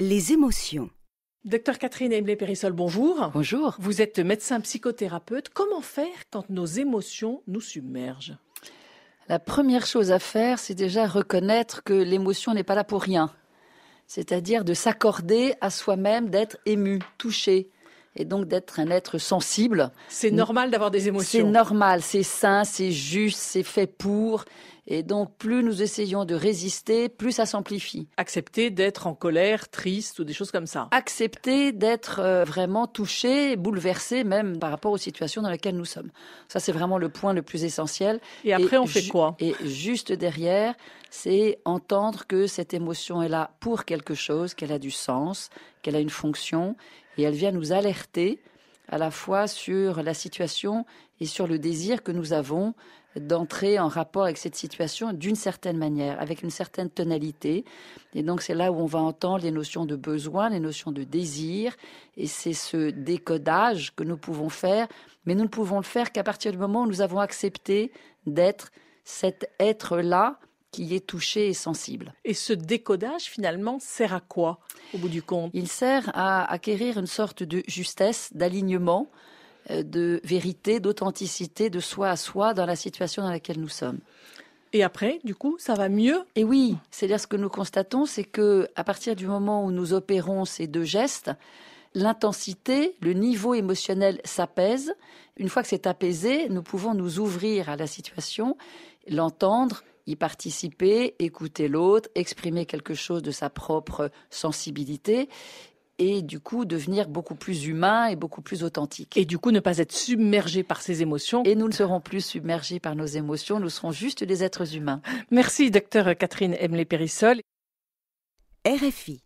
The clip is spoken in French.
Les émotions. Docteur Catherine Emblé-Périssol, bonjour. Bonjour. Vous êtes médecin psychothérapeute. Comment faire quand nos émotions nous submergent ? La première chose à faire, c'est déjà reconnaître que l'émotion n'est pas là pour rien. C'est-à-dire de s'accorder à soi-même d'être ému, touché, et donc d'être un être sensible. C'est normal d'avoir des émotions. C'est normal, c'est sain, c'est juste, c'est fait pour. Et donc, plus nous essayons de résister, plus ça s'amplifie. Accepter d'être en colère, triste ou des choses comme ça. Accepter d'être vraiment touché, bouleversé même par rapport aux situations dans lesquelles nous sommes. Ça, c'est vraiment le point le plus essentiel. Et après, on fait quoi ? Et juste derrière, c'est entendre que cette émotion est là pour quelque chose, qu'elle a du sens, qu'elle a une fonction, et elle vient nous alerter à la fois sur la situation et sur le désir que nous avons d'entrer en rapport avec cette situation d'une certaine manière, avec une certaine tonalité. Et donc, c'est là où on va entendre les notions de besoin, les notions de désir. Et c'est ce décodage que nous pouvons faire. Mais nous ne pouvons le faire qu'à partir du moment où nous avons accepté d'être cet être-là qui est touché et sensible. Et ce décodage, finalement, sert à quoi, au bout du compte ? Il sert à acquérir une sorte de justesse, d'alignement, de vérité, d'authenticité, de soi à soi dans la situation dans laquelle nous sommes. Et après, du coup, ça va mieux ? Et oui, c'est-à-dire ce que nous constatons, c'est que à partir du moment où nous opérons ces deux gestes, l'intensité, le niveau émotionnel s'apaise. Une fois que c'est apaisé, nous pouvons nous ouvrir à la situation, l'entendre, y participer, écouter l'autre, exprimer quelque chose de sa propre sensibilité et du coup devenir beaucoup plus humain et beaucoup plus authentique. Et du coup, ne pas être submergé par ces émotions. Et nous ne serons plus submergés par nos émotions, nous serons juste des êtres humains. Merci, docteur Catherine Emblé-Périssol. RFI.